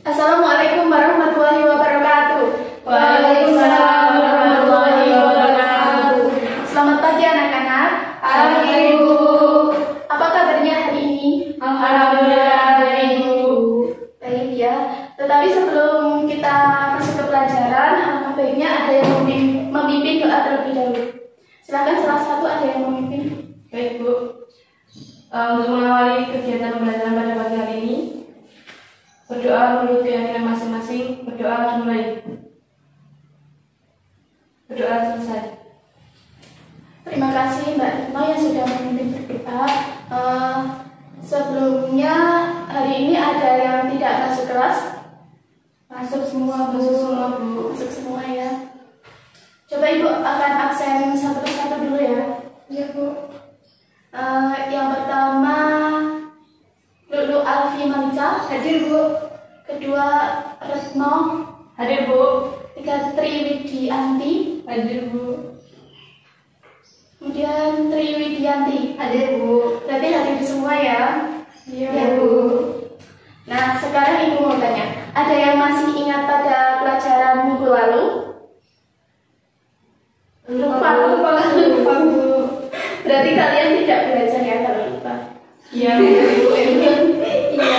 Assalamualaikum warahmatullahi wabarakatuh. Waalaikumsalam warahmatullahi wabarakatuh. Selamat pagi anak-anak. Pagi, Bu. Apa kabarnya hari ini? Alhamdulillah baik, Bu. Baik ya. Tetapi sebelum kita masuk ke pelajaran, alangkah baiknya ada yang memimpin doa terlebih dahulu. Silakan salah satu ada yang memimpin. Baik, Bu. Untuk mengawali kegiatan pembelajaran pada pagi hari ini, berdoa menurut keyakinan masing-masing. Berdoa dimulai. Berdoa selesai. Terima kasih Mbak Retno yang sudah memimpin berdoa. Sebelumnya hari ini ada yang tidak masuk kelas? Masuk semua, Bu. Masuk semua ya. Coba Ibu akan absen satu persatu dulu ya. Iya, Bu. Yang pertama Lulu Alfi Malika, hadir Bu. Kedua Retno, Hadir, Bu. tiga Triwidianti, Hadir, Bu. kemudian Triwidianti, Hadir, Bu. berarti hadir semua ya. Iya, Bu. Nah, sekarang Ibu mau tanya, ada yang masih ingat pada pelajaran minggu lalu? Lupa, Bu. Berarti kalian tidak belajar ya kalau lupa? Iya, Bu. Iya.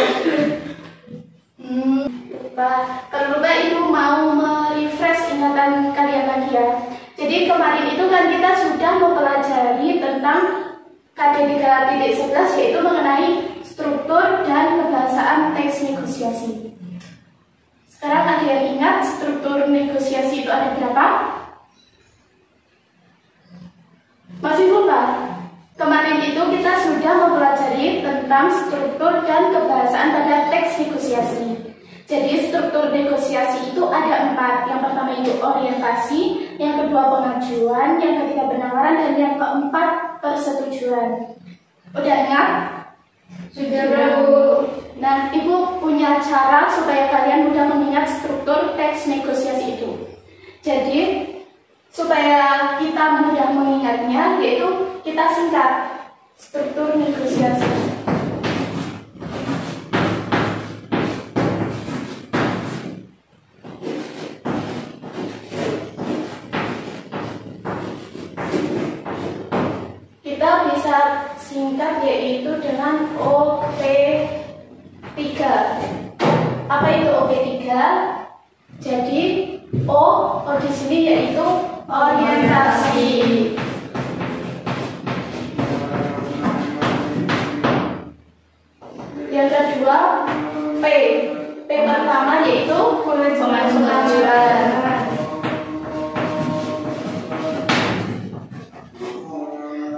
Lupa. Kalau lupa Ibu mau merefresh ingatan kalian lagi ya. Jadi kemarin itu kan kita sudah mempelajari tentang KD 3.11 yaitu mengenai struktur dan kebahasaan teks negosiasi. Sekarang ada yang ingat struktur negosiasi itu ada berapa? Masih lupa? Kemarin itu kita sudah mempelajari tentang struktur dan kebahasaan pada teks negosiasi. Jadi struktur negosiasi itu ada 4. Yang pertama itu orientasi, yang kedua pengajuan, yang ketiga penawaran, dan yang keempat persetujuan. Udah ingat? Sudah, Bu. Nah, Ibu punya cara supaya kalian mudah mengingat struktur teks negosiasi itu. Jadi, supaya kita mudah mengingatnya, yaitu kita singkat struktur negosiasi. Kita bisa singkat yaitu dengan OP3. Apa itu OP3? Jadi O di sini yaitu orientasi. Yang kedua P. P pertama yaitu pengajuan.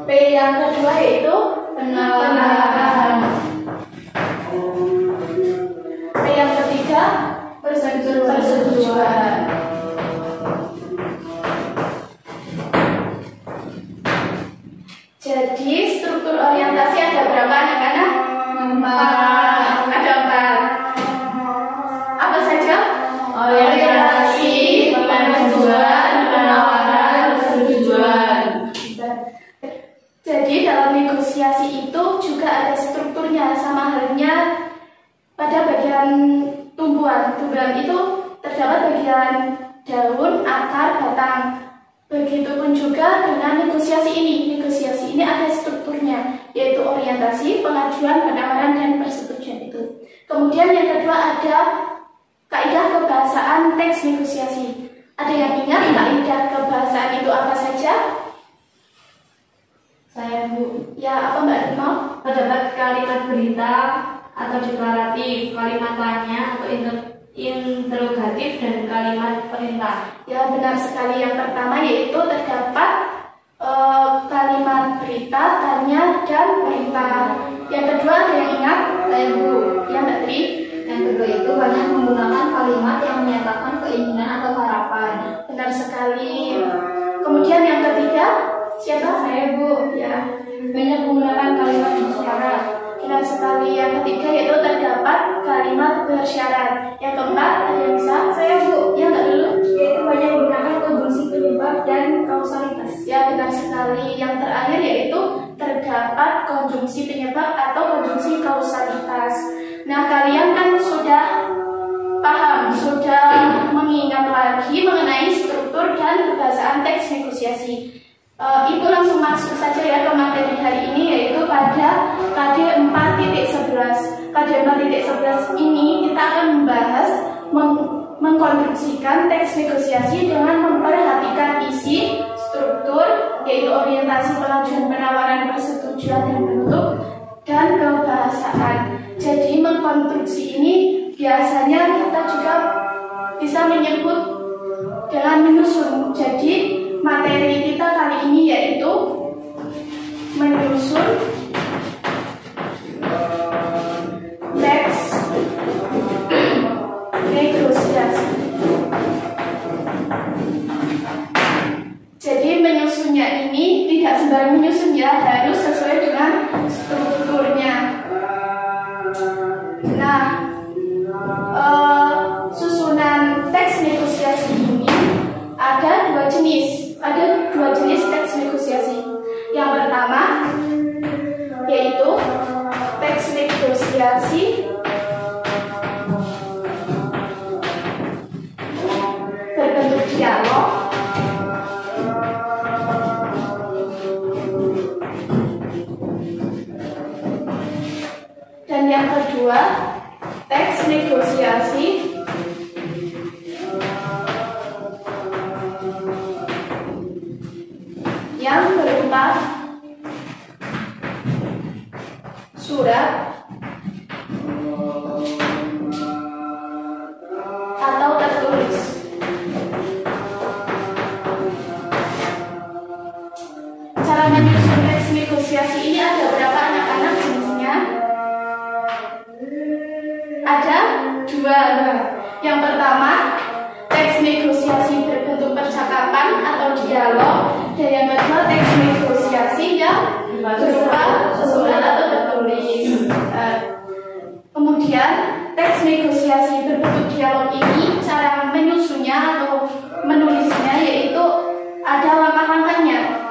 P yang kedua yaitu penawaran. P yang ketiga persetujuan. Jadi struktur orientasi ada berapa anak-anak? 4. Ada 4. Apa saja? Orientasi, pengajuan, penawaran, persetujuan. Jadi dalam negosiasi itu juga ada strukturnya, sama halnya pada bagian tumbuhan. Tumbuhan itu terdapat bagian daun, akar, batang. Begitupun juga dengan negosiasi ini. Negosiasi ini ada strukturnya, yaitu orientasi, pengajuan, penawaran, dan persetujuan itu. Kemudian yang kedua ada kaidah kebahasaan teks negosiasi. Ada yang ingat kaidah kebahasaan itu apa saja? Saya, Bu. Ya, apa Mbak Retno? Terdapat kalimat berita atau deklaratif, kalimat tanya atau interrogatif, dan kalimat perintah. Ya, benar sekali. Yang pertama yaitu terdapat kalimat berita, tanya, dan perintah. Yang kedua ada yang ingat? Saya, Bu. Ya, Mbak Tri? Yang kedua itu banyak menggunakan kalimat yang menyatakan keinginan atau harapan. Benar sekali. Kemudian yang ketiga, siapa? Saya, Bu. Ya, Banyak menggunakan kalimat bersyarat. benar sekali. Yang ketiga yaitu terdapat kalimat bersyarat. Yang keempat ada yang bisa? Saya, Bu. Ya, Mbak dulu. Yaitu banyak menggunakan konjungsi penyebab dan kausalitas. Ya, benar sekali. Yang terakhir yaitu terdapat konjungsi penyebab atau konjungsi kausalitas. Nah, kalian kan sudah pembahasan teks negosiasi. Ibu langsung masuk saja ya ke materi hari ini, yaitu pada KD 4.11. KD 4.11 ini kita akan membahas mengkonstruksikan teks negosiasi dengan memperhatikan isi, struktur, yaitu orientasi pengajuan penawaran persetujuan dan bentuk, dan kebahasaan. Jadi mengkonstruksi ini biasanya kita juga bisa menyebut dengan menyusun. Jadi materi kita kali ini yaitu menyusun teks negosiasi. Jadi menyusunnya ini tidak sembarang menyusun ya, harus sesuai dengan strukturnya. Nah, susunan teks negosiasi ini ada dua jenis. Ada dua jenis teks negosiasi. Yang pertama yaitu teks negosiasi berbentuk dialog. Dan yang kedua, teks negosiasi yang berupa surat atau tertulis. Cara menyusun teks negosiasi ini ada berapa anak-anak jenisnya? Ada dua. Yang pertama, teks negosiasi berbentuk percakapan atau dialog, dan yang kedua teks negosiasi yang berupa surat atau tertulis. Kemudian teks negosiasi berbentuk dialog ini cara menyusunnya atau menulisnya yaitu ada langkah-langkahnya.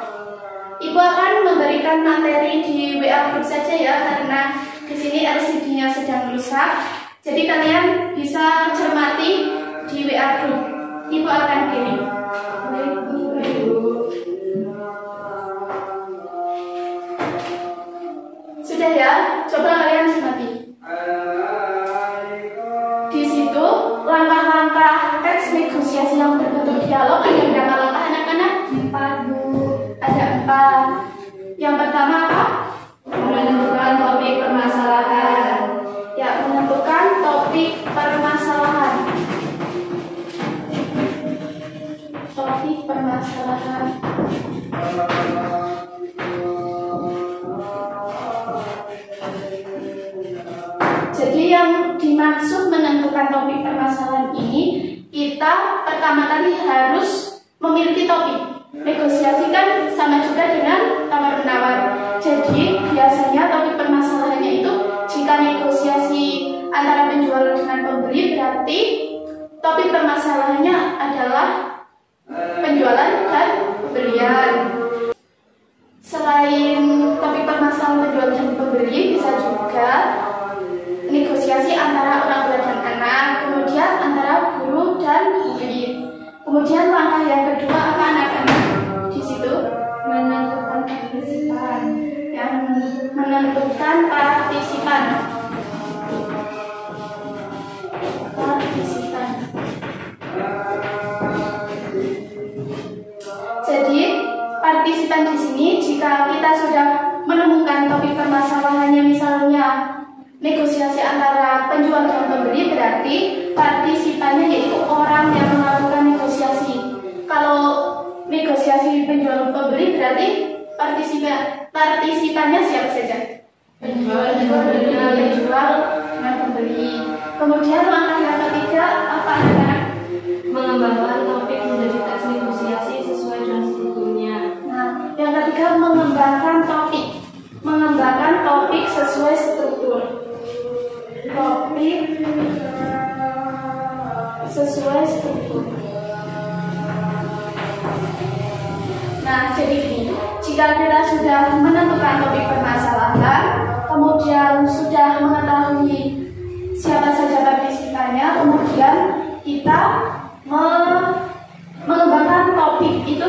Ibu akan memberikan materi di WA group saja ya, karena di sini LCD-nya sedang rusak. Jadi kalian bisa cermati di WA group. Ibu akan kirim. Sudah ya, coba kalian cermati. Di situ langkah-langkah teks negosiasi yang berbentuk dialog ada berapa langkah anak-anak? 4, Bu. Ada 4. Yang pertama apa? Menentukan topik permasalahan. Ya, menentukan topik permasalahan. Topik permasalahan. Jadi yang dimaksud menentukan topik permasalahan ini, kita pertama kali harus memiliki topik. Negosiasi kan sama juga dengan tawar-menawar. Jadi biasanya topik permasalahannya itu jika negosiasi antara penjual dengan pembeli, berarti topik permasalahannya adalah penjualan dan pembelian. Selain topik permasalahan penjual dan pembeli, bisa juga negosiasi antara orang tua dan anak, kemudian antara guru dan murid. Kemudian langkah yang kedua apa anak-anak? Di situ menentukan partisipan. Yang menentukan partisipan. Jadi partisipan di sini jika kita sudah menemukan topik permasalahannya, misalnya negosiasi antara penjual dan pembeli, berarti partisipannya yaitu orang yang melakukan negosiasi. Kalau negosiasi penjual pembeli berarti partisipannya siapa saja? Penjual dan pembeli. Kemudian langkah yang ketiga apa anak-anak? Mengembangkan topik menjadi teks negosiasi sesuai dengan strukturnya. Nah, yang ketiga mengembangkan topik. Mengembangkan topik sesuai struktur. Topik sesuai struktur. Nah, jadi ini, jika kita sudah menentukan topik permasalahan, kemudian sudah mengetahui siapa saja partisipannya, kemudian kita mengembangkan topik itu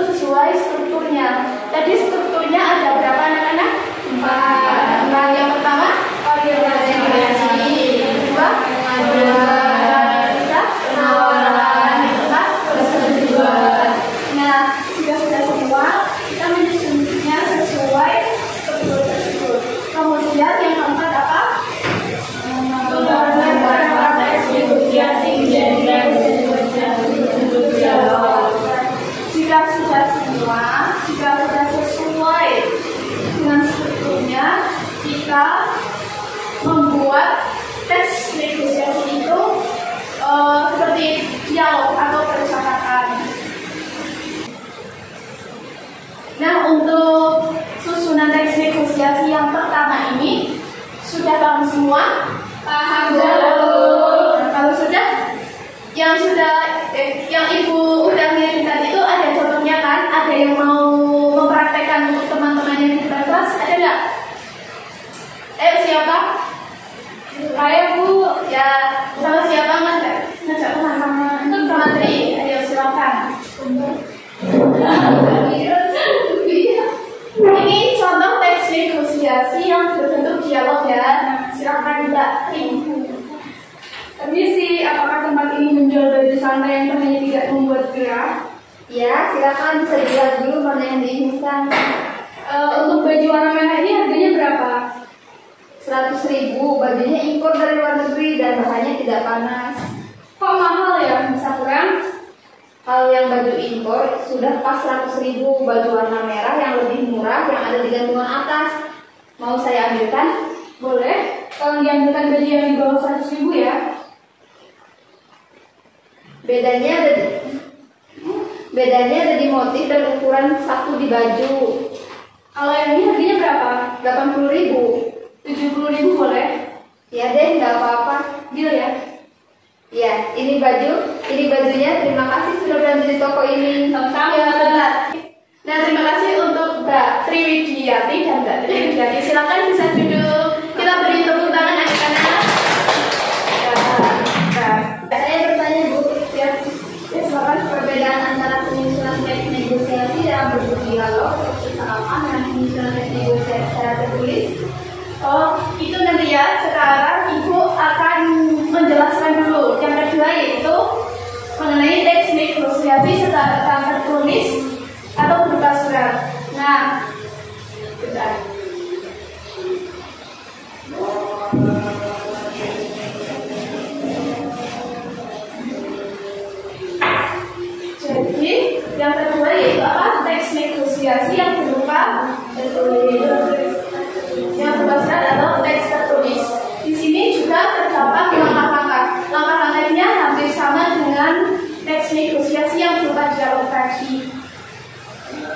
yang Ibu udah ngirimkan itu ada contohnya kan? Ada yang mau mempraktekkan untuk teman-temannya di depan kelas? Ada nggak? Siapa? Ayo Bu, ya sama siapa ngajak teman-teman sama Tri, ayo silakan. Ini contoh teks negosiasi yang berbentuk dialog ya. Silakan Mbak Tri. Permisi, apakah tempat ini menjual baju santai yang ternyata tidak membuat gerah? Ya, silakan bisa dilihat dulu mana yang diinginkan. Untuk baju warna merah ini harganya berapa? 100.000, bajunya impor dari luar negeri dan bahannya tidak panas. Kok mahal ya? Bisa kurang? Kalau yang baju impor sudah pas 100.000, baju warna merah yang lebih murah yang ada di gantungan atas. Mau saya ambilkan? Boleh. Tolong diambilkan baju yang di bawah 100.000 ya. Bedanya ada di motif dan ukuran satu di baju. Kalau yang ini harganya berapa? 80.000. 70.000 boleh? Ya deh, nggak apa-apa. Deal ya? Ya, ini bajunya. Terima kasih sudah belanja di toko ini. Sama-sama. Ya, benar. Nah, terima kasih untuk Mbak Triwidiati dan Mbak Triwidiati. Silakan bisa duduk. Kita beri tepuk tangan anak-anak. Saya bertanya Bu, Ya, silakan. perbedaan antara penyusunan teks negosiasi dalam bentuk dialog percakapan dan penyusunan teks negosiasi secara tertulis. Oh, itu nanti ya. Sekarang Ibu akan menjelaskan dulu. Yang kedua yaitu mengenai teks negosiasi secara tertulis atau berupa surat. Nah, bentar. Jadi, yang kedua yaitu apa? Teks negosiasi yang berupa tertulis. Yang berupa surat atau teks tertulis. Di sini juga terdapat langkah-langkah. Langkah-langkahnya hampir sama dengan teks negosiasi yang berupa dialog tadi.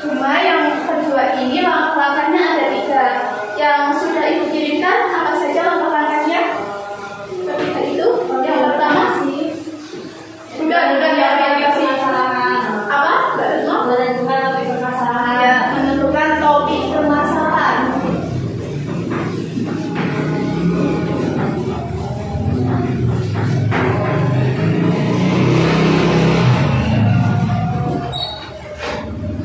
Cuma yang kedua ini langkah-langkahnya ada 3. Yang sudah Ibu kirimkan apa saja langkah-langkahnya? Ketika itu, yang pertama sih. Udah ya sih. Apa? Menentukan topik permasalahan. Ya, menentukan topik permasalahan.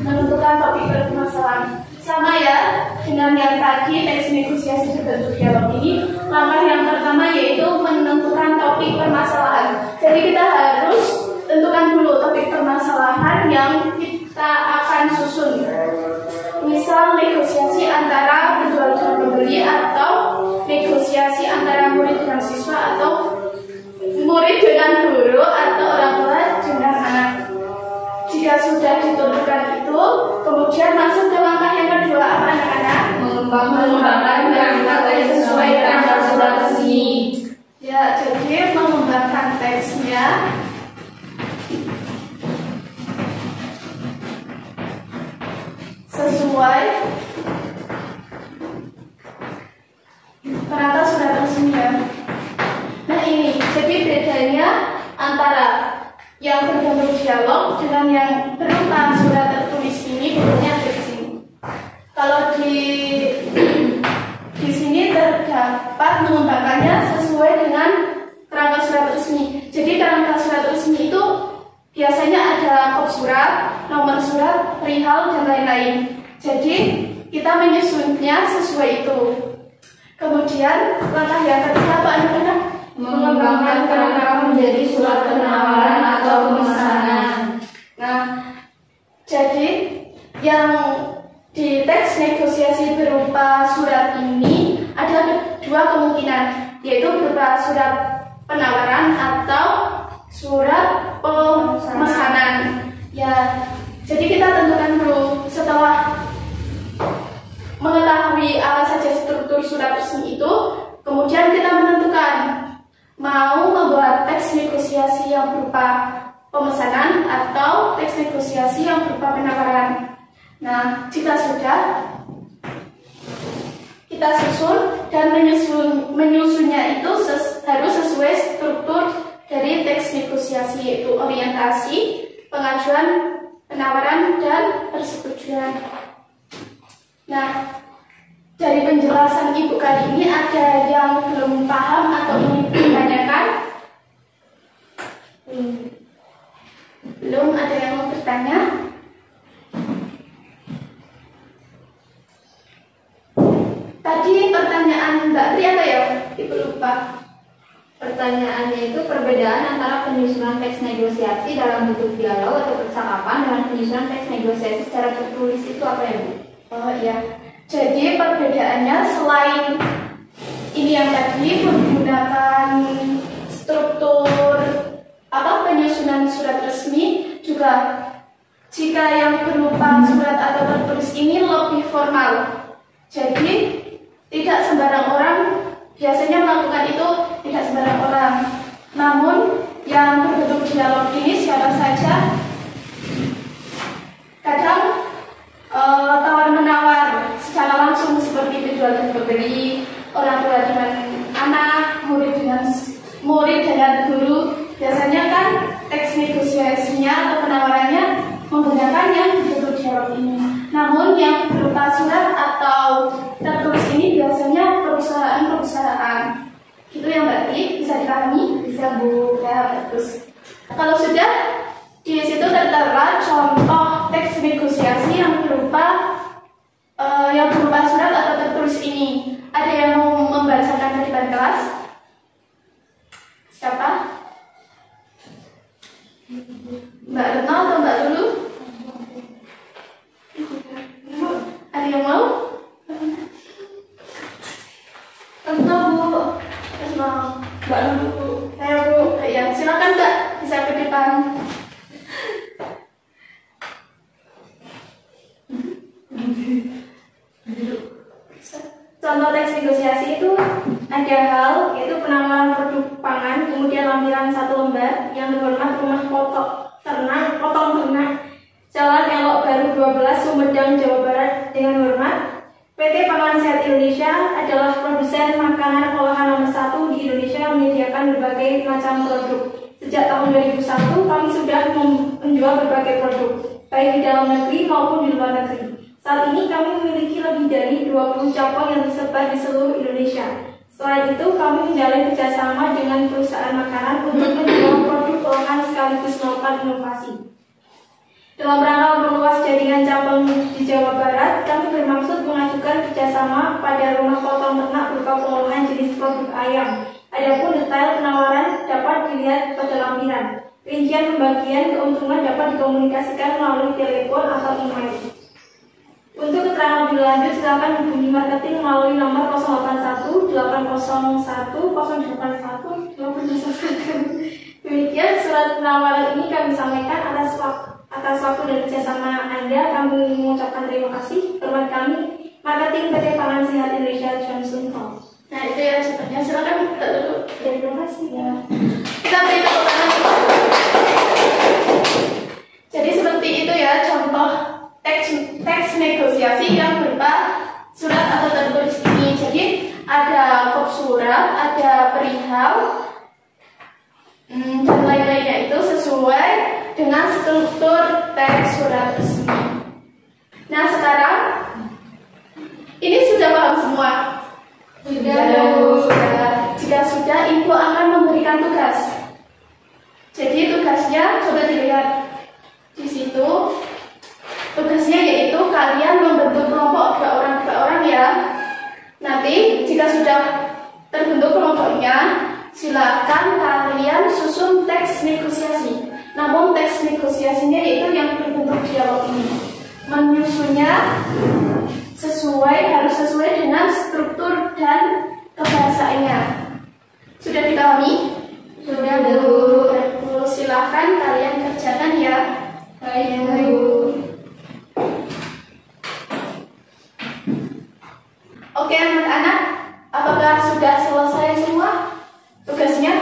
Menentukan topik permasalahan. Sama ya dengan yang tadi teks negosiasi berbentuk dialog ini. Langkah yang pertama yaitu menentukan topik permasalahan. Jadi kita harus tentukan dulu topik permasalahan yang kita akan susun. Misal negosiasi antara penjual dan pembeli, atau negosiasi antara murid dengan siswa, atau murid dengan guru, atau orang tua dengan anak. Jika sudah ditentukan itu, kemudian masuk ke langkah yang kedua apa anak-anak? Mengembangkan teks sesuai dengan surat resmi. Ya, jadi mengembangkan teksnya sesuai penata surat resmi ya. Nah ini, jadi bedanya antara yang berbentuk dialog dengan yang berupa surat tertulis ini bedanya ada di sini. Kalau di sini terdapat mengembangkannya sesuai dengan kerangka surat resmi. Jadi kerangka surat resmi itu biasanya ada kop surat, nomor surat, perihal, dan lain-lain. Jadi kita menyusunnya sesuai itu. Kemudian langkah yang ketiga apa anak-anak? Mengembangkan kerangka menjadi surat penawaran atau pemesanan. Nah, jadi yang di teks negosiasi berupa surat ini ada 2 kemungkinan, yaitu berupa surat penawaran atau surat pemesanan. Ya, jadi kita tentukan dulu setelah mengetahui apa saja struktur surat resmi itu, kemudian kita menentukan mau membuat teks negosiasi yang berupa pemesanan atau teks negosiasi yang berupa penawaran. Nah, jika sudah, kita susun dan menyusunnya itu harus sesuai struktur dari teks negosiasi negosiasi, yaitu orientasi, pengajuan, penawaran, dan persetujuan. Nah, dari penjelasan Ibu kali ini ada yang belum paham atau ingin ditanyakan? Belum ada yang mau bertanya? Tadi pertanyaan Mbak Tri apa ya? Ibu lupa. Pertanyaannya itu perbedaan antara penyusunan teks negosiasi dalam bentuk dialog atau percakapan dengan penyusunan teks negosiasi secara tertulis itu apa ya, Bu? Oh iya. Jadi perbedaannya selain ini yang tadi menggunakan struktur penyusunan surat resmi, juga jika yang berupa surat atau tertulis ini lebih formal. Jadi tidak sembarang orang biasanya melakukan itu, tidak sembarang orang. Namun yang berbentuk dialog ini siapa saja. Kadang tawar-menawar secara langsung seperti penjual dan pembeli, orang tua dengan anak, murid dengan guru. Biasanya kan teks negosiasinya atau penawarannya menggunakan yang berbentuk dialog ini. Namun yang berupa surat atau tertulis ini biasanya perusahaan-perusahaan. Itu yang berarti bisa dipahami, bisa Bu ya, terus. Kalau sudah di situ tertera contoh teks negosiasi yang berupa surat atau tertulis ini. Ada yang mau membacakan di depan kelas? Siapa? Mbak Retno atau Mbak Lulu? Ada yang mau? Retno, Bu. Retno. Mbak Lulu. Saya, Bu. Ya, silakan Mbak, bisa ke depan. Contoh teks negosiasi itu ada hal, yaitu penawaran produk pangan, kemudian lampiran 1 lembar, yang terhormat rumah potong ternak, Jalan Elok Baru 12, Sumedang, Jawa Barat, dengan hormat PT Pangan Sehat Indonesia adalah produsen makanan olahan nomor 1 di Indonesia yang menyediakan berbagai macam produk. Sejak tahun 2001 kami sudah menjual berbagai produk, baik di dalam negeri maupun di luar negeri. Saat ini kami memiliki lebih dari 20 cabang yang tersebar di seluruh Indonesia. Selain itu, kami menjalin kerjasama dengan perusahaan makanan untuk menjual produk olahan sekaligus melakukan inovasi. Dalam rangka memperluas jaringan cabang di Jawa Barat, kami bermaksud mengajukan kerjasama pada rumah potong ternak berupa pengolahan jenis produk ayam. Adapun detail penawaran dapat dilihat pada lampiran. Rincian pembagian keuntungan dapat dikomunikasikan melalui telepon atau email. Untuk keterangan lebih lanjut, silakan hubungi marketing melalui nomor 081 801 081 801. Demikian surat penawaran ini kami sampaikan atas waktu dan kerjasama Anda. Kami mengucapkan terima kasih. Hormat kami, Marketing PT Pangan Sehat Indonesia Johnson Hall. Nah itu ya sebenarnya, silakan kita dulu. Terima kasih ya. Kita beri tepuk tangan. Jadi seperti itu ya contoh teks negosiasi yang berupa surat atau tertulis ini. Jadi ada kop surat, ada perihal, dan lain-lainnya itu sesuai dengan struktur teks surat resmi. Nah sekarang ini sudah paham semua? Sudah. Jika sudah, Ibu akan memberikan tugas. Jadi tugasnya coba dilihat di situ. Tugasnya yaitu kalian membentuk kelompok 2 orang ya. Nanti jika sudah terbentuk kelompoknya, silakan kalian susun teks negosiasi. Namun teks negosiasinya yaitu yang berbentuk dialog ini. Menyusunnya harus sesuai dengan struktur dan kebahasaannya. Sudah dipahami? Sudah, Bu. Silakan kalian kerjakan ya. Baik, Bu. Oke anak-anak, apakah sudah selesai semua tugasnya?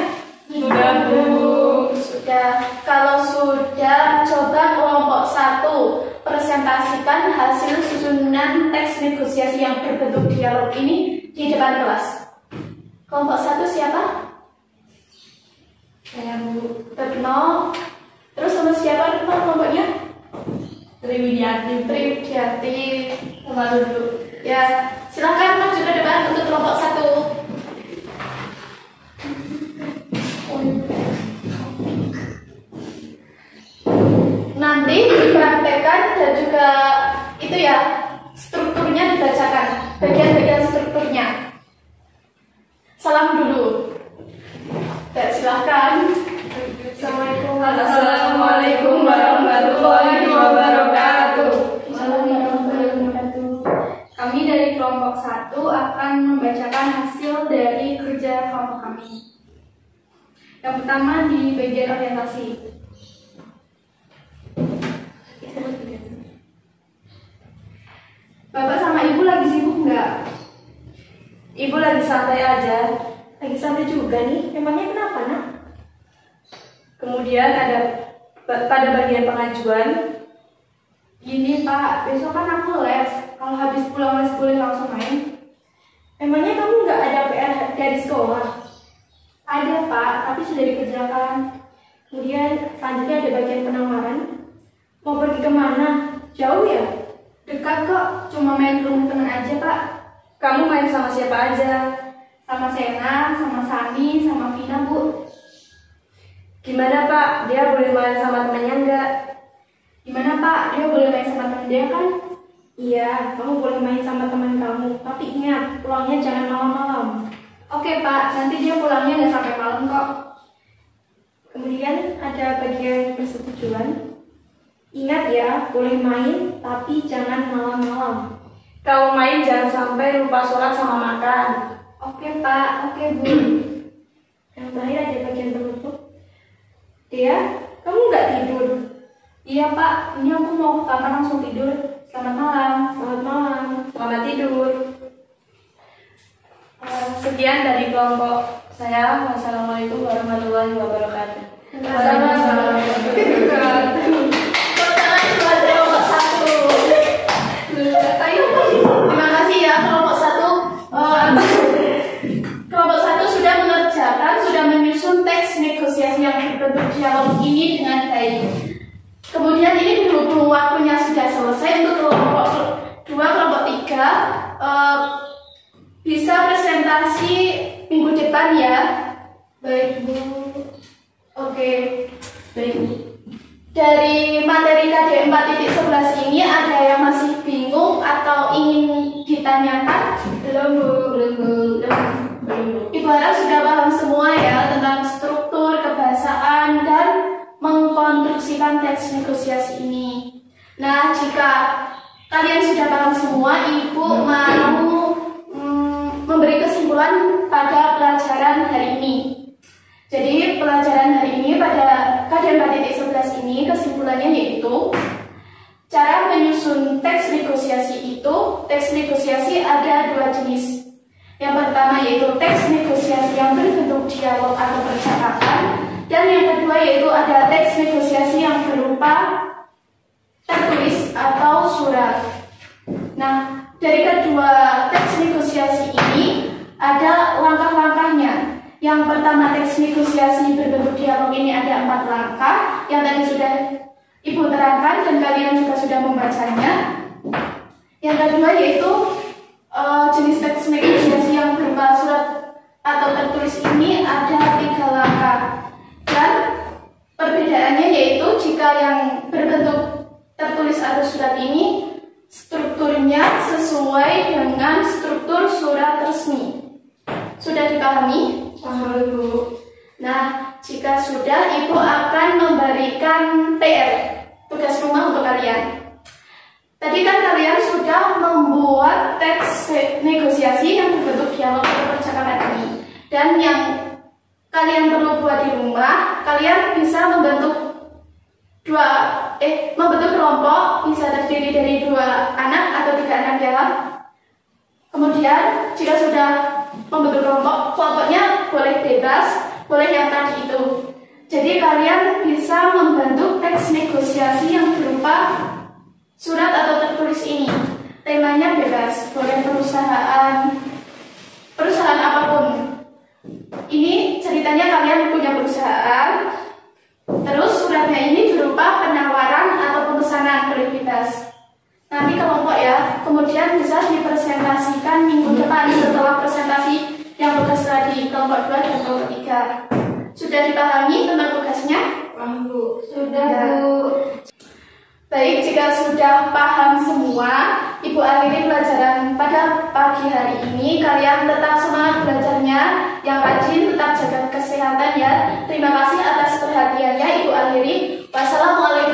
Sudah, Bu. Sudah. Kalau sudah, coba kelompok 1 presentasikan hasil susunan teks negosiasi yang berbentuk dialog ini di depan kelas. Kelompok 1 siapa? Saya Bu Retno. Terus sama siapa Retno kelompoknya? Triwidiati. Triwidiati. Sama duduk. Ya, silakan maju ke depan untuk kelompok 1. Nanti dipraktekkan dan juga itu ya, strukturnya dibacakan, bagian-bagian strukturnya. Salam dulu. Dan silakan. Assalamualaikum warahmatullahi wabarakatuh. Kami dari kelompok 1 akan membacakan hasil dari kerja kelompok kami. Yang pertama di bagian orientasi. Bapak sama Ibu lagi sibuk nggak? Ibu lagi santai aja. Lagi santai juga nih. Emangnya kenapa, Nak? Kemudian ada pada bagian pengajuan. Gini Pak, besok kan aku les. Kalau habis pulang les boleh langsung main? Emangnya kamu nggak ada PR dari sekolah? Ada Pak, tapi sudah dikerjakan. Kemudian selanjutnya ada bagian penawaran. Mau pergi kemana? Jauh ya? Dekat kok, cuma main ke rumah teman aja Pak. Kamu main sama siapa aja? Sama Sena, sama Sani, sama Vina Bu. Gimana Pak? Dia boleh main sama temannya enggak? Gimana Pak, dia boleh main sama teman dia kan? Iya, kamu boleh main sama teman kamu. Tapi ingat, pulangnya jangan malam-malam. Oke Pak, nanti dia pulangnya nggak sampai malam kok. Kemudian ada bagian persetujuan. Ingat ya, boleh main, tapi jangan malam-malam. Kalau main jangan sampai lupa sholat sama makan. Oke Pak, oke Bu. Yang terakhir ada bagian penutup. Dia, kamu nggak tidur? Iya Pak, ini aku mau ke kamar langsung tidur. Selamat malam. Selamat malam. Selamat tidur. Sekian dari kelompok saya. Wassalamualaikum warahmatullahi wabarakatuh. Waalaikumsalam warahmatullahi wabarakatuh. Kelompok 1. Terima kasih ya kelompok 1. Kelompok 1 sudah mengerjakan, sudah menyusun teks negosiasi yang berbentuk dialog ini dengan baik. Kemudian ini berhubung waktunya sudah selesai, untuk kelompok 2, kelompok 3 bisa presentasi minggu depan ya. Baik Bu. Oke. Baik Bu. Dari materi KD 4.11 ini ada yang masih bingung atau ingin ditanyakan? Belum Bu. Ibu harap sudah paham semua ya tentang struktur, kebahasaan, dan mengkonstruksikan teks negosiasi ini. Nah, jika kalian sudah paham semua, Ibu mau memberi kesimpulan pada pelajaran hari ini. Jadi, pelajaran hari ini pada KD 4.11 ini kesimpulannya yaitu cara menyusun teks negosiasi itu. Teks negosiasi ada 2 jenis. Yang pertama yaitu teks negosiasi yang berbentuk dialog atau percakapan, dan yang kedua yaitu ada teks negosiasi yang berupa tertulis atau surat. Nah, dari kedua teks negosiasi ini ada langkah-langkahnya. Yang pertama, teks negosiasi berbentuk dialog ini ada 4 langkah yang tadi sudah Ibu terangkan dan kalian juga sudah membacanya. Yang kedua yaitu jenis teks negosiasi yang berupa surat atau tertulis ini ada 3 langkah. Dan perbedaannya yaitu jika yang berbentuk tertulis atau surat ini strukturnya sesuai dengan struktur surat resmi. Sudah dipahami? Paham Bu. Nah, jika sudah, Ibu akan memberikan PR, tugas rumah untuk kalian. Tadi kan kalian sudah membuat teks negosiasi yang berbentuk dialog atau percakapan ini. Dan yang kalian perlu buat di rumah, kalian bisa membentuk kelompok, bisa terdiri dari 2 anak atau 3 anak ya. Kemudian jika sudah membentuk kelompoknya boleh bebas, boleh yang tadi itu. Jadi kalian bisa membentuk teks negosiasi yang berupa surat atau tertulis ini. Temanya bebas, boleh perusahaan apapun. Ini cerita ceritanya kalian punya perusahaan, terus suratnya ini berupa penawaran atau pemesanan prioritas. Nanti kelompok ya, kemudian bisa dipresentasikan minggu depan setelah presentasi yang tugas tadi, kelompok 2 dan kelompok 3. Sudah dipahami tentang tugasnya? Paham Bu. Sudah Ya. Bu. Baik, jika sudah paham semua, Ibu akhiri pelajaran pada pagi hari ini. Kalian tetap semangat belajarnya, yang rajin, tetap jaga kesehatan ya. Terima kasih atas perhatiannya, Ibu akhiri. Wassalamualaikum